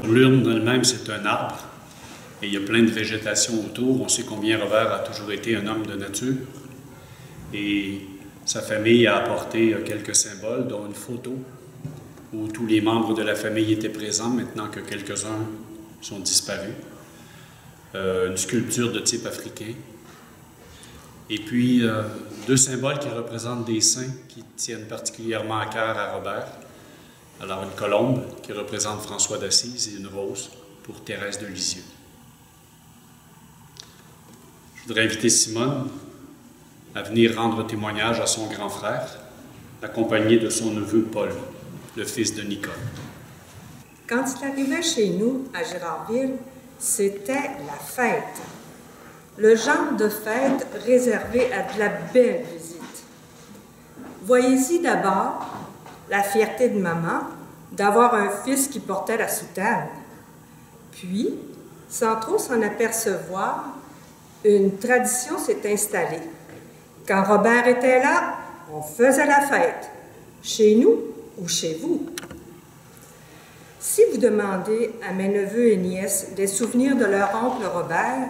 L'urne elle-même, c'est un arbre et il y a plein de végétation autour. On sait combien Robert a toujours été un homme de nature et sa famille a apporté quelques symboles, dont une photo où tous les membres de la famille étaient présents, maintenant que quelques-uns sont disparus. Une sculpture de type africain. Et puis, deux symboles qui représentent des saints qui tiennent particulièrement à cœur à Robert. Alors, une colombe qui représente François d'Assise et une rose pour Thérèse de Lisieux. Je voudrais inviter Simone à venir rendre témoignage à son grand frère, accompagné de son neveu Paul, le fils de Nicole. Quand il arrivait chez nous, à Gérardville, c'était la fête. Le genre de fête réservé à de la belle visite. Voyez-y d'abord la fierté de maman d'avoir un fils qui portait la soutane. Puis, sans trop s'en apercevoir, une tradition s'est installée. Quand Robert était là, on faisait la fête, chez nous ou chez vous. Si vous demandez à mes neveux et nièces des souvenirs de leur oncle Robert,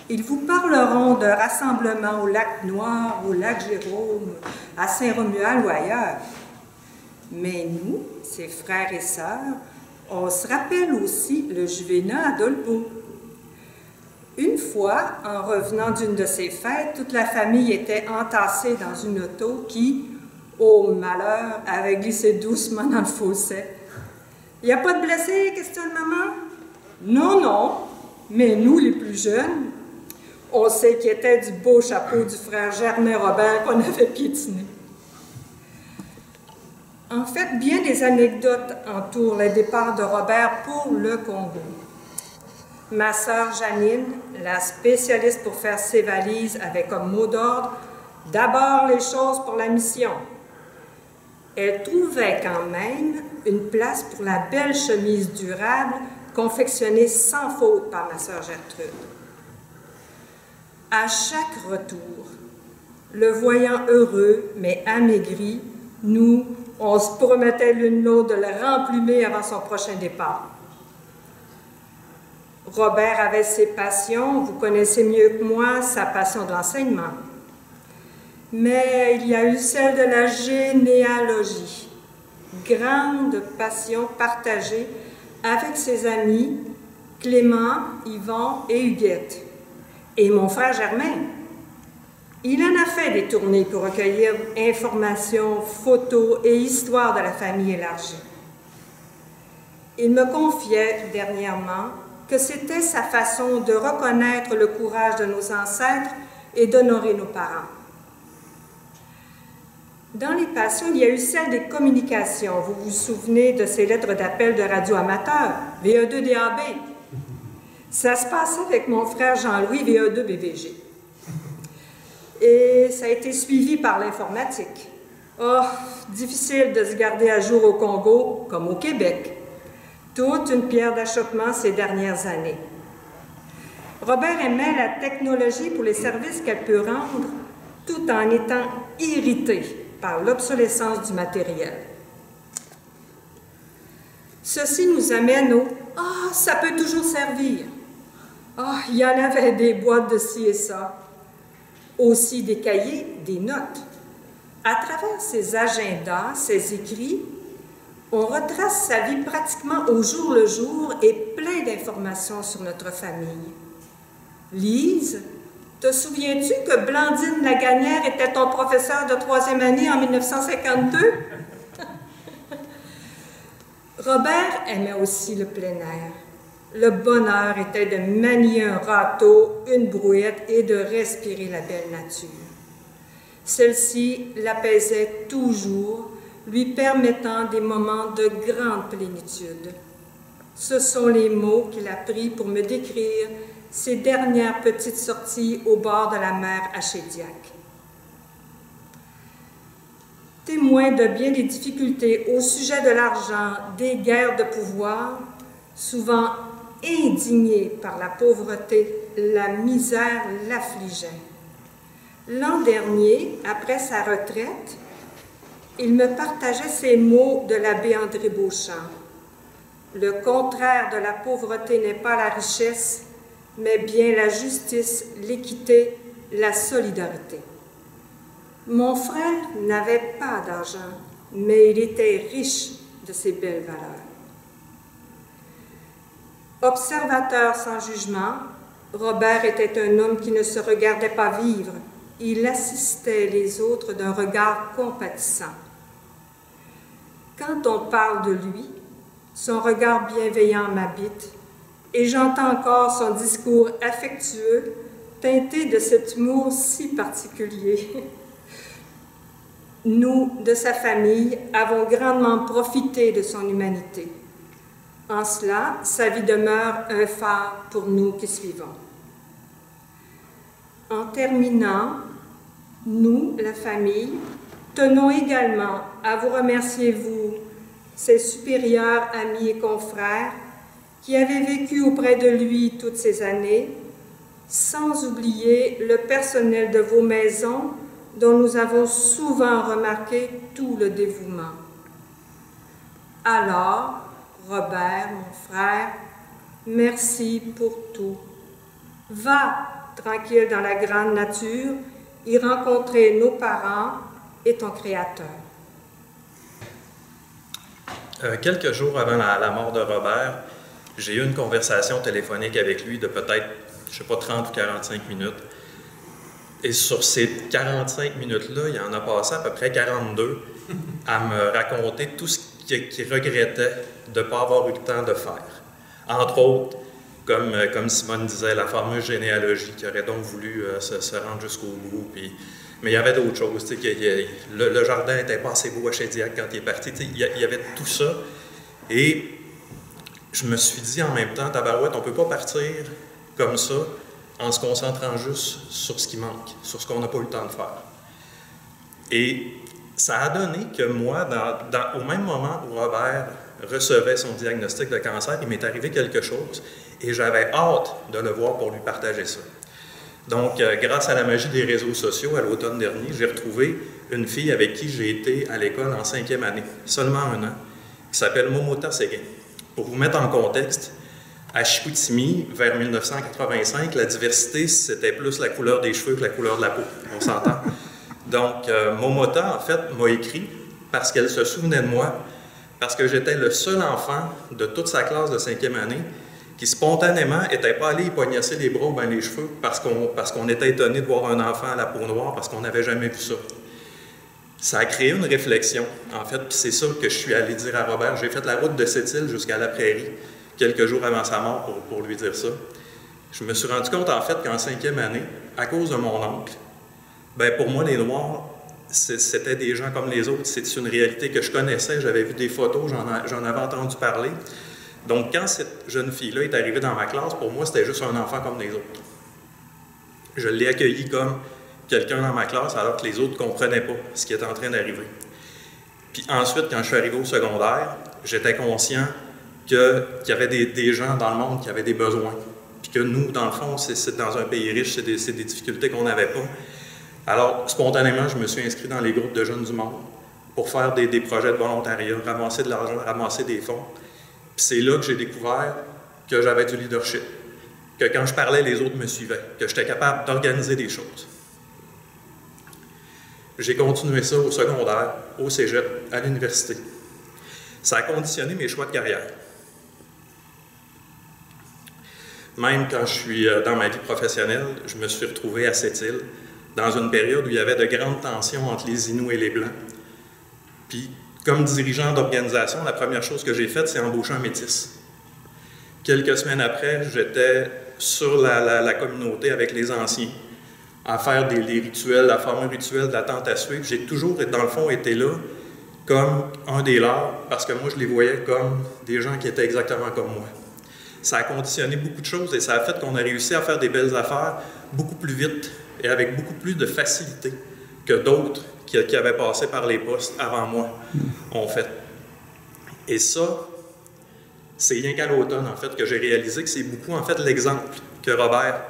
ils vous parleront d'un rassemblement au lac Noir, au lac Jérôme, à Saint-Romuald ou ailleurs. Mais nous, ses frères et sœurs, on se rappelle aussi le Juvénat à Dolbeau. Une fois, en revenant d'une de ces fêtes, toute la famille était entassée dans une auto qui, au malheur, avait glissé doucement dans le fossé. « Il n'y a pas de blessés? » questionne maman. « Non, non, mais nous, les plus jeunes, on s'inquiétait du beau chapeau du frère Germain Robert qu'on avait piétiné. » En fait, bien des anecdotes entourent le départ de Robert pour le Congo. Ma sœur Janine, la spécialiste pour faire ses valises, avait comme mot d'ordre « D'abord les choses pour la mission ». Elle trouvait quand même une place pour la belle chemise durable confectionnée sans faute par ma sœur Gertrude. À chaque retour, le voyant heureux mais amaigri, nous, on se promettait l'une l'autre de le remplumer avant son prochain départ. Robert avait ses passions, vous connaissez mieux que moi sa passion de l'enseignement. Mais il y a eu celle de la généalogie, grande passion partagée avec ses amis Clément, Yvon et Huguette. Et mon frère Germain, il en a fait des tournées pour recueillir informations, photos et histoires de la famille élargie. Il me confiait dernièrement que c'était sa façon de reconnaître le courage de nos ancêtres et d'honorer nos parents. Dans les passions, il y a eu celle des communications. Vous vous souvenez de ces lettres d'appel de radio amateur, VE2DAB. Ça se passait avec mon frère Jean-Louis, VE2BVG. Et ça a été suivi par l'informatique. Oh, difficile de se garder à jour au Congo comme au Québec. Toute une pierre d'achoppement ces dernières années. Robert aimait la technologie pour les services qu'elle peut rendre, tout en étant irrité par l'obsolescence du matériel. Ceci nous amène au « Ah, ça peut toujours servir ». Ah, il y en avait des boîtes de ci et ça. Aussi des cahiers, des notes. À travers ces agendas, ces écrits, on retrace sa vie pratiquement au jour le jour et plein d'informations sur notre famille. Lise, te souviens-tu que Blandine Lagagnère était ton professeur de 3e année en 1952? Robert aimait aussi le plein air. Le bonheur était de manier un râteau, une brouette et de respirer la belle nature. Celle-ci l'apaisait toujours, lui permettant des moments de grande plénitude. Ce sont les mots qu'il a pris pour me décrire ses dernières petites sorties au bord de la mer à Chédiac. Témoin de bien des difficultés au sujet de l'argent, des guerres de pouvoir, souvent indigné par la pauvreté, la misère l'affligeait. L'an dernier, après sa retraite, il me partageait ces mots de l'abbé André Beauchamp. Le contraire de la pauvreté n'est pas la richesse, mais bien la justice, l'équité, la solidarité. Mon frère n'avait pas d'argent, mais il était riche de ces belles valeurs. Observateur sans jugement, Robert était un homme qui ne se regardait pas vivre. Il assistait les autres d'un regard compatissant. Quand on parle de lui, son regard bienveillant m'habite et j'entends encore son discours affectueux teinté de cet humour si particulier. Nous, de sa famille, avons grandement profité de son humanité. En cela, sa vie demeure un phare pour nous qui suivons. En terminant, nous, la famille, tenons également à vous remercier, vous, ses supérieurs, amis et confrères, qui avez vécu auprès de lui toutes ces années, sans oublier le personnel de vos maisons, dont nous avons souvent remarqué tout le dévouement. Alors, Robert, mon frère, merci pour tout. Va, tranquille dans la grande nature, y rencontrer nos parents et ton Créateur. Quelques jours avant la mort de Robert, j'ai eu une conversation téléphonique avec lui de peut-être, je ne sais pas, 30 ou 45 minutes. Et sur ces 45 minutes-là, il en a passé à peu près 42 à me raconter tout ce qu'il regrettait de ne pas avoir eu le temps de faire. Entre autres, comme Simone disait, la fameuse généalogie qui aurait donc voulu se rendre jusqu'au bout. Mais il y avait d'autres choses. Le jardin n'était pas assez beau à Chédiac quand il est parti. Il y avait tout ça. Et je me suis dit en même temps, tabarouette, on ne peut pas partir comme ça en se concentrant juste sur ce qui manque, sur ce qu'on n'a pas eu le temps de faire. Et ça a donné que moi, au même moment où Robert recevait son diagnostic de cancer, il m'est arrivé quelque chose et j'avais hâte de le voir pour lui partager ça. Donc, grâce à la magie des réseaux sociaux, à l'automne dernier, j'ai retrouvé une fille avec qui j'ai été à l'école en 5e année, seulement 1 an, qui s'appelle Momota Séguin. Pour vous mettre en contexte, à Chicoutimi, vers 1985, la diversité, c'était plus la couleur des cheveux que la couleur de la peau, on s'entend. Donc, Momota, en fait, m'a écrit parce qu'elle se souvenait de moi, parce que j'étais le seul enfant de toute sa classe de 5e année qui spontanément n'était pas allé y poignasser les bras ou bien les cheveux parce qu'on était étonné de voir un enfant à la peau noire, parce qu'on n'avait jamais vu ça. Ça a créé une réflexion, en fait, puis c'est ça que je suis allé dire à Robert. J'ai fait la route de Sept-Îles jusqu'à la Prairie, quelques jours avant sa mort, pour lui dire ça. Je me suis rendu compte, en fait, qu'en 5e année, à cause de mon oncle, bien, pour moi, les Noirs, c'était des gens comme les autres. C'est une réalité que je connaissais, j'avais vu des photos, j'en avais entendu parler. Donc, quand cette jeune fille-là est arrivée dans ma classe, pour moi, c'était juste un enfant comme les autres. Je l'ai accueilli comme quelqu'un dans ma classe, alors que les autres ne comprenaient pas ce qui était en train d'arriver. Puis ensuite, quand je suis arrivé au secondaire, j'étais conscient qu'il y avait des gens dans le monde qui avaient des besoins. Puis que nous, dans le fond, c'est dans un pays riche, c'est des difficultés qu'on n'avait pas. Alors, spontanément, je me suis inscrit dans les groupes de jeunes du monde pour faire des projets de volontariat, ramasser de l'argent, ramasser des fonds. Puis c'est là que j'ai découvert que j'avais du leadership, que quand je parlais, les autres me suivaient, que j'étais capable d'organiser des choses. J'ai continué ça au secondaire, au cégep, à l'université. Ça a conditionné mes choix de carrière. Même quand je suis dans ma vie professionnelle, je me suis retrouvé à Sept-Îles, dans une période où il y avait de grandes tensions entre les Inuits et les Blancs. Puis, comme dirigeant d'organisation, la première chose que j'ai faite, c'est embaucher un métis. Quelques semaines après, j'étais sur la communauté avec les anciens, à faire des rituels, la fameux rituel d'attente à suivre. J'ai toujours, dans le fond, été là comme un des leurs, parce que moi, je les voyais comme des gens qui étaient exactement comme moi. Ça a conditionné beaucoup de choses et ça a fait qu'on a réussi à faire des belles affaires beaucoup plus vite et avec beaucoup plus de facilité que d'autres qui avaient passé par les postes avant moi ont fait. Et ça, c'est rien qu'à l'automne, en fait, que j'ai réalisé que c'est beaucoup, en fait, l'exemple que Robert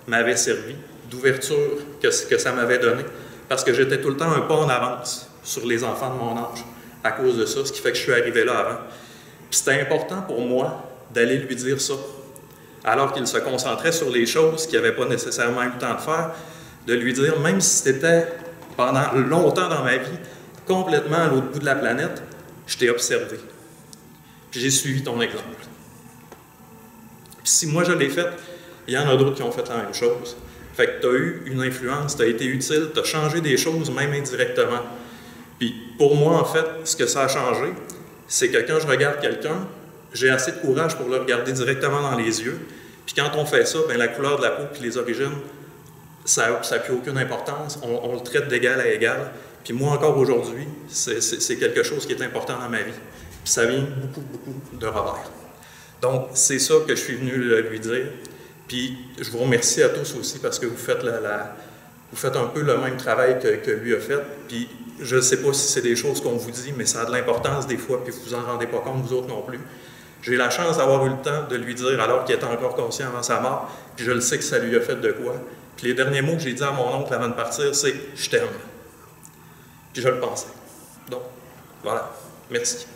m'avait servi, d'ouverture que ça m'avait donné, parce que j'étais tout le temps un pas en avance sur les enfants de mon âge à cause de ça, ce qui fait que je suis arrivé là avant. Puis c'était important pour moi d'aller lui dire ça, alors qu'il se concentrait sur les choses qu'il n'avait pas nécessairement eu le temps de faire, de lui dire, même si c'était pendant longtemps dans ma vie, complètement à l'autre bout de la planète, je t'ai observé. Puis j'ai suivi ton exemple. Puis si moi je l'ai fait, il y en a d'autres qui ont fait la même chose. Fait que tu as eu une influence, tu as été utile, tu as changé des choses, même indirectement. Puis pour moi, en fait, ce que ça a changé, c'est que quand je regarde quelqu'un, j'ai assez de courage pour le regarder directement dans les yeux. Puis quand on fait ça, bien, la couleur de la peau puis les origines, ça n'a plus aucune importance. On le traite d'égal à égal. Puis moi, encore aujourd'hui, c'est quelque chose qui est important dans ma vie. Puis ça vient beaucoup, beaucoup de Robert. Donc, c'est ça que je suis venu lui dire. Puis je vous remercie à tous aussi parce que vous faites un peu le même travail que lui a fait. Puis je ne sais pas si c'est des choses qu'on vous dit, mais ça a de l'importance des fois, puis vous vous en rendez pas compte, vous autres non plus. J'ai eu la chance d'avoir eu le temps de lui dire, alors qu'il était encore conscient avant sa mort, puis je le sais que ça lui a fait de quoi. Puis les derniers mots que j'ai dit à mon oncle avant de partir, c'est « je t'aime ». Puis je le pensais. Donc, voilà. Merci.